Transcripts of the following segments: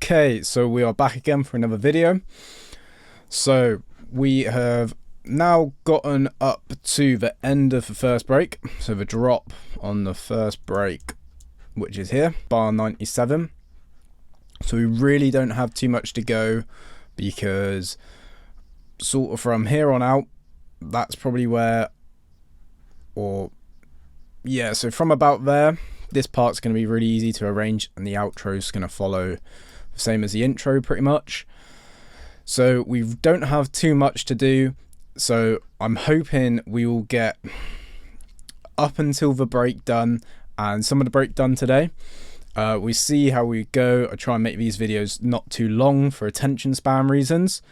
Okay, so we are back again for another video. So we have now gotten up to the end of the first break. So the drop on the first break, which is here, bar 97. So we really don't have too much to go, because sort of from here on out, that's probably where, or yeah, so from about there, this part's going to be really easy to arrange, and the outro is going to follow the same as the intro pretty much. So we don't have too much to do, so I'm hoping we will get up until the break done and some of the break done today. We see how we go. I try and make these videos not too long for attention span reasons.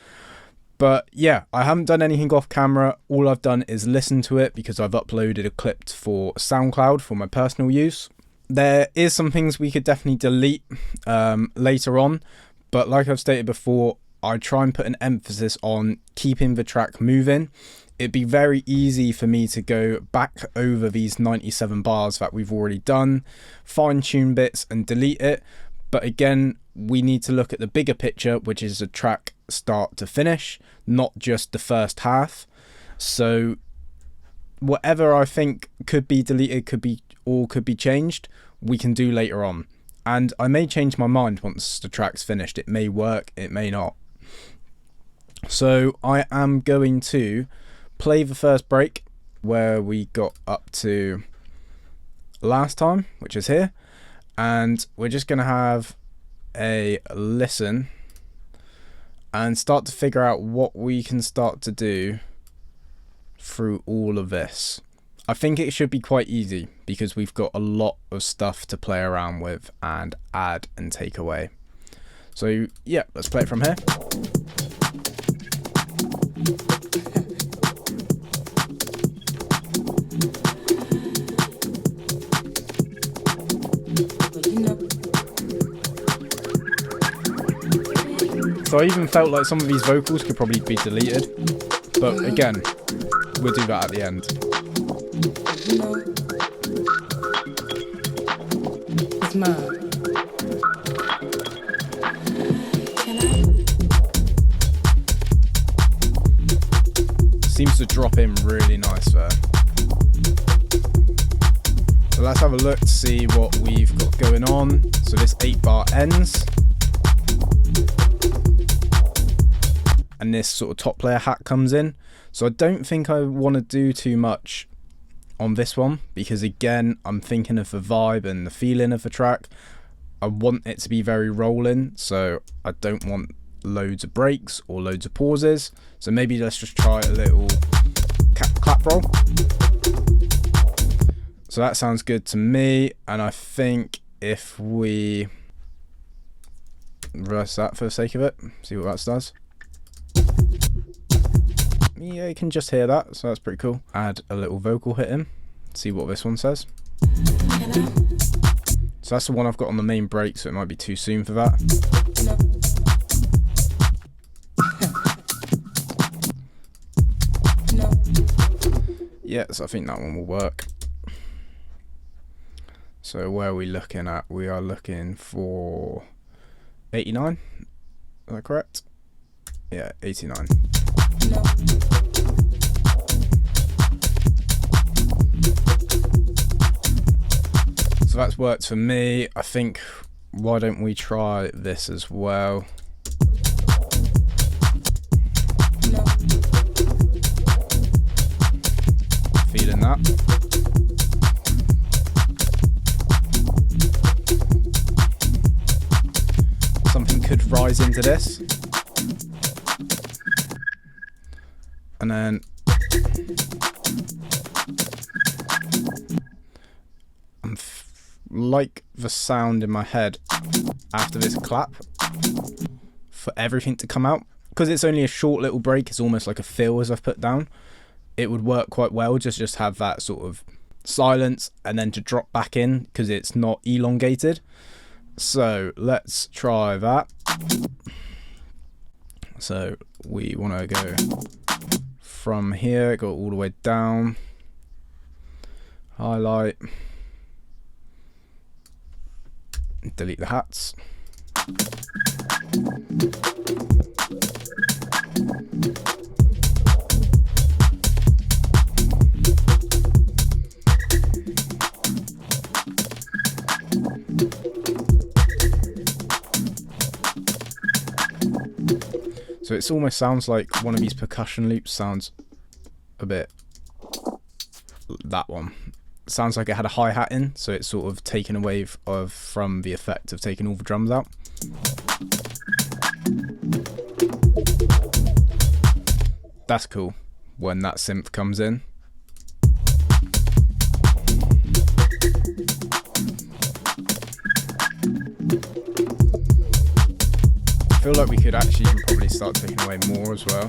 But yeah, I haven't done anything off camera. All I've done is listen to it because I've uploaded a clip for SoundCloud for my personal use. There is some things we could definitely delete later on, but like I've stated before, I try and put an emphasis on keeping the track moving. It'd be very easy for me to go back over these 97 bars that we've already done, fine-tune bits and delete it. But again, we need to look at the bigger picture, which is a track start to finish, not just the first half. So whatever I think could be deleted, could be changed, we can do later on. And I may change my mind once the track's finished. It may work, it may not. So I am going to play the first break where we got up to last time, which is here, and we're just going to have a listen and start to figure out what we can start to do through all of this. I think it should be quite easy because we've got a lot of stuff to play around with and add and take away. So yeah, let's play it from here. So I even felt like some of these vocals could probably be deleted, but again, we'll do that at the end. It's mine. Seems to drop in really nice there. So let's have a look to see what we've got going on. So this 8-bar ends, and this sort of top player hat comes in. So I don't think I want to do too much on this one, because again, I'm thinking of the vibe and the feeling of the track. I want it to be very rolling, so I don't want loads of breaks or loads of pauses. So maybe let's just try a little clap roll. So that sounds good to me, and I think if we reverse that for the sake of it, see what that does. Yeah, you can just hear that, so that's pretty cool. Add a little vocal hit in, see what this one says. So that's the one I've got on the main break, so it might be too soon for that. Yes, I think that one will work. So where are we looking at? We are looking for 89. Is that correct? Yeah, 89. So that's worked for me. I think, why don't we try this as well? Feeling that. Something could rise into this. And then like the sound in my head after this clap for everything to come out, because it's only a short little break. It's almost like a fill, as I've put down. It would work quite well just have that sort of silence and then to drop back in, because it's not elongated. So let's try that. So we want to go from here, go all the way down, highlight, delete the hats. So it almost sounds like one of these percussion loops sounds a bit... that one. It sounds like it had a hi-hat in, so it's sort of taken away from the effect of taking all the drums out. That's cool when that synth comes in. I feel like we could actually probably start taking away more as well.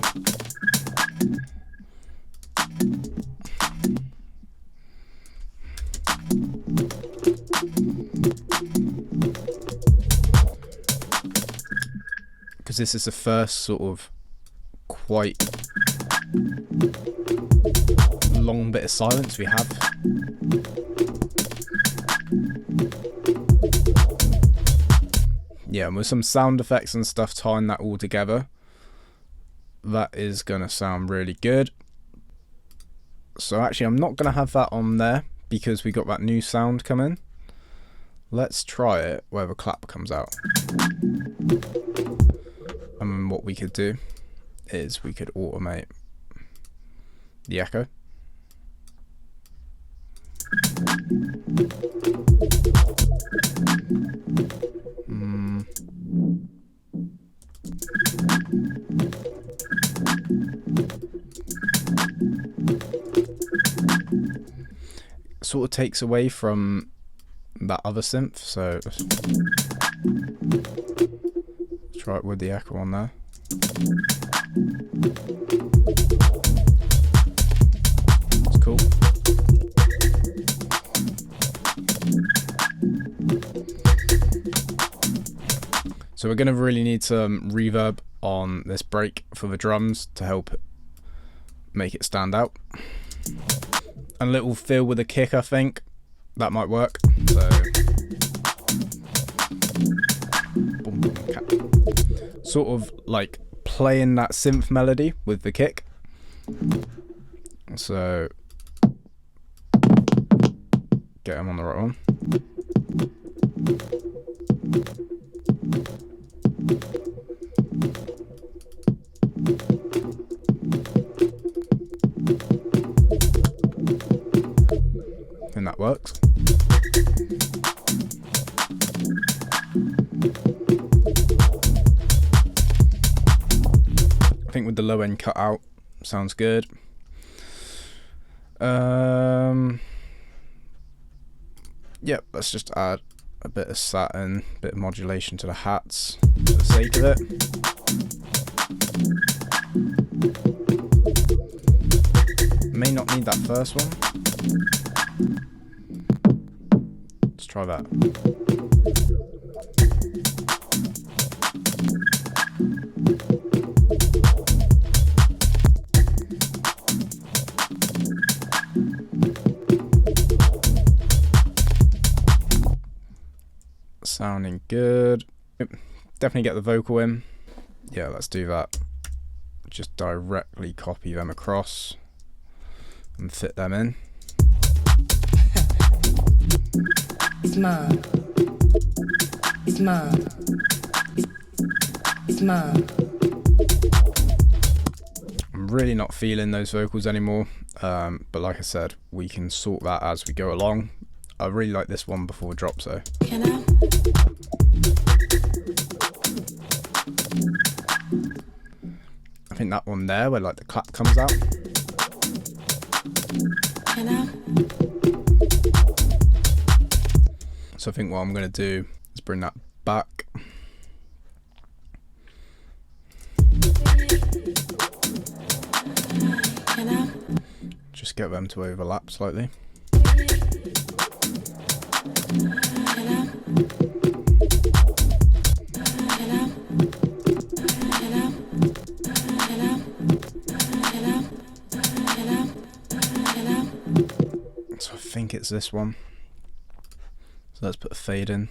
Because this is the first sort of quite long bit of silence we have. Yeah, and with some sound effects and stuff tying that all together, that is going to sound really good. So actually I'm not going to have that on there because we got that new sound come in. Let's try it where the clap comes out. And what we could do is we could automate the echo. Sort of takes away from that other synth, so let's try it with the echo on there. It's cool. So we're going to really need some reverb on this break for the drums to help make it stand out. And a little fill with a kick, I think that might work. So boom, boom, cap. Sort of like playing that synth melody with the kick. So get him on the right one. And that works. I think with the low end cut out, sounds good. Yep, let's just add a bit of satin, a bit of modulation to the hats for the sake of it. May not need that first one. Let's try that. Sounding good. Definitely get the vocal in. Yeah, let's do that. Just directly copy them across and fit them in. It's mine. It's mine. It's mine. I'm really not feeling those vocals anymore, but like I said, we can sort that as we go along. I really like this one before it drops though. Can I? I think that one there where like the clap comes out. Can I? So I think what I'm going to do is bring that back. Can I? Just get them to overlap slightly. So I think it's this one. So let's put a fade in.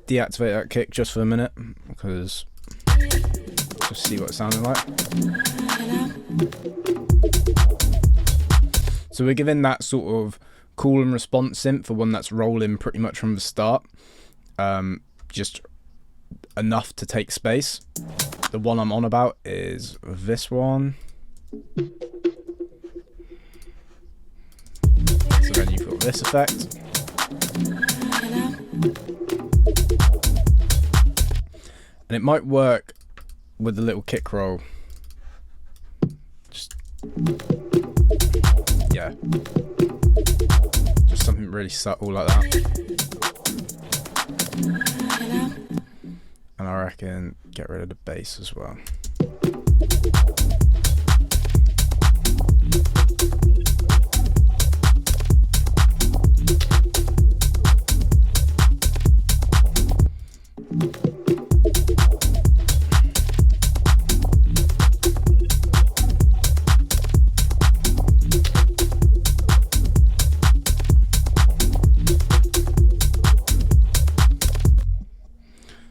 deactivate that kick just for a minute, because just see what it sounded like. So we're giving that sort of call and response synth for one that's rolling pretty much from the start, just enough to take space. The one I'm on about is this one. So then you've got this effect. And it might work with the little kick roll. Just, yeah. Just something really subtle like that. And I reckon get rid of the bass as well.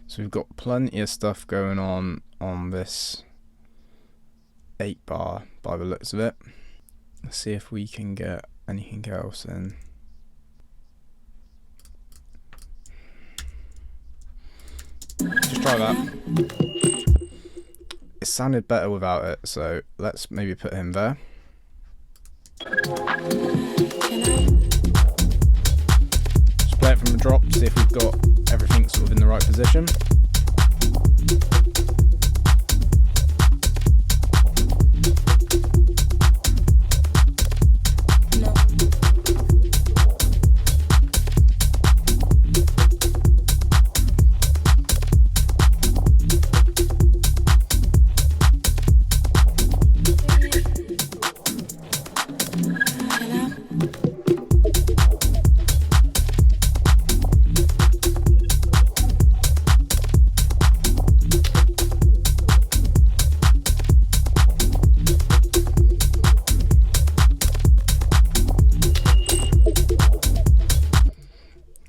So we've got plenty of stuff going on this 8-bar by the looks of it. Let's see if we can get anything else in. Just try that. It sounded better without it, so let's maybe put him there. Just play it from the drop, see if we've got everything sort of in the right position.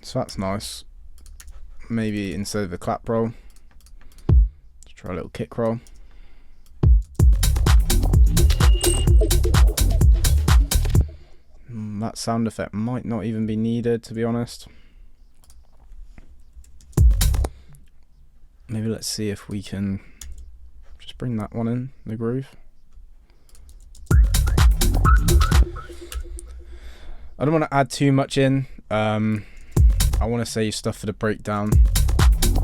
So that's nice. Maybe instead of the clap roll, let's try a little kick roll. That sound effect might not even be needed, to be honest. Maybe let's see if we can just bring that one in the groove. I don't want to add too much in. I want to save stuff for the breakdown,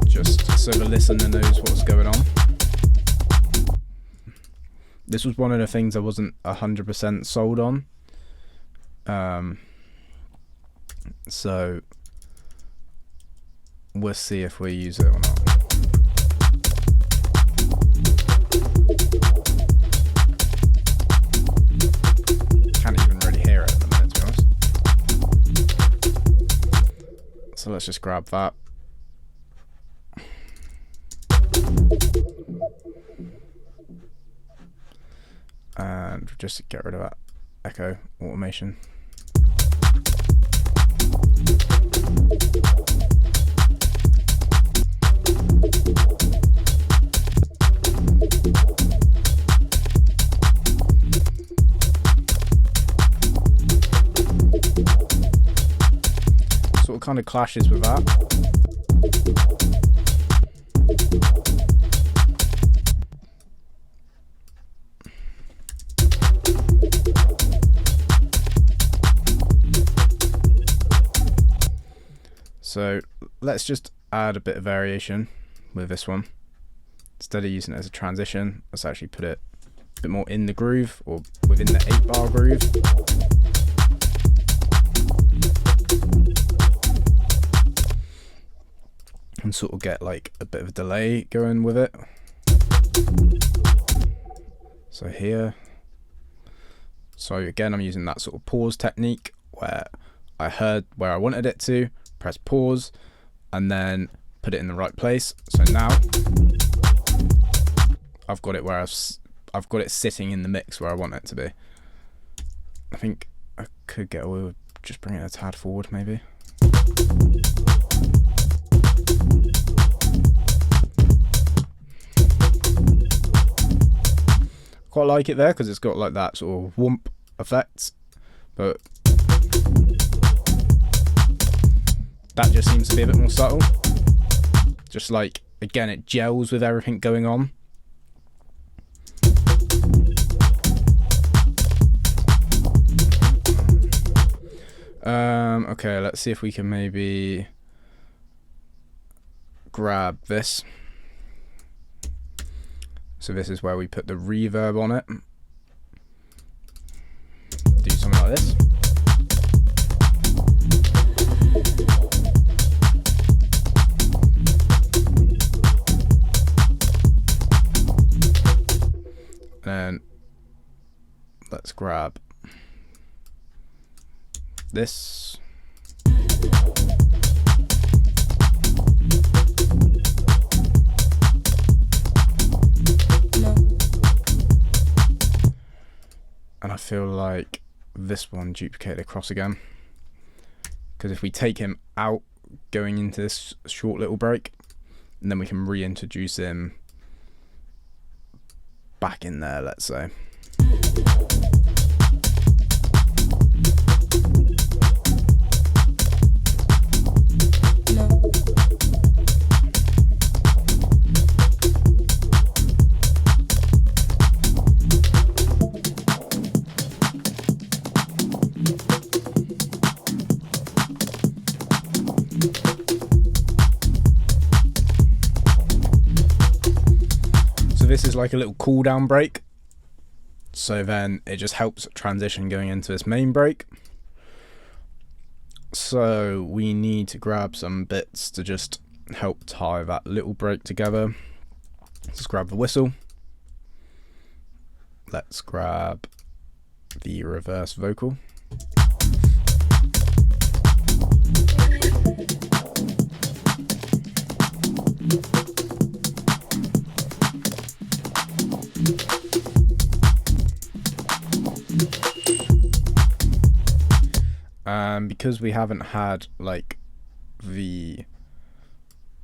just so the listener knows what's going on. This was one of the things I wasn't 100% sold on. So we'll see if we use it or not. Can't even really hear it at the minute, to be honest. So let's just grab that. And just get rid of that echo automation. Sort of kind of clashes with that. So let's just add a bit of variation with this one. Instead of using it as a transition, let's actually put it a bit more in the groove, or within the 8-bar groove. And sort of get like a bit of a delay going with it. So here. So again, I'm using that sort of pause technique where I heard where I wanted it to, press pause, and then put it in the right place. So now I've got it where I've got it sitting in the mix where I want it to be. I think I could get away with just bringing it a tad forward, maybe. Quite like it there because it's got like that sort of whoomp effect, but that just seems to be a bit more subtle. Just like, again, it gels with everything going on. Okay, let's see if we can maybe grab this. So this is where we put the reverb on it. Do something like this. And let's grab this. And I feel like this one duplicated across again, because if we take him out going into this short little break, and then we can reintroduce him back in there, let's say. This is like a little cool down break, so then it just helps transition going into this main break. So we need to grab some bits to just help tie that little break together. Let's grab the whistle. Let's grab the reverse vocal. Because we haven't had like the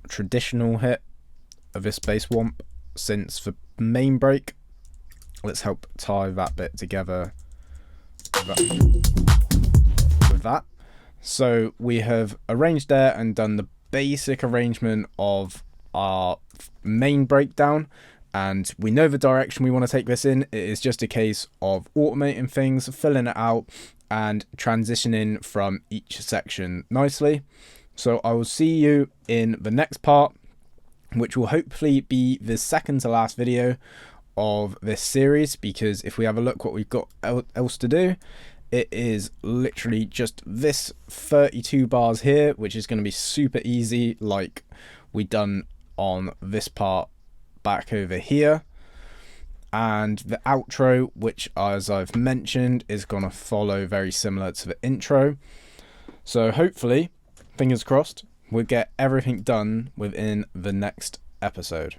traditional hit of this bass womp since the main break, let's help tie that bit together with that. So we have arranged there and done the basic arrangement of our main breakdown, and we know the direction we want to take this in. It is just a case of automating things, filling it out, and transitioning from each section nicely. So I will see you in the next part, which will hopefully be the second to last video of this series, because if we have a look what we've got else to do, it is literally just this 32 bars here, which is going to be super easy, like we done on this part back over here. And the outro, which as I've mentioned is going to follow very similar to the intro. So hopefully, fingers crossed, we'll get everything done within the next episode.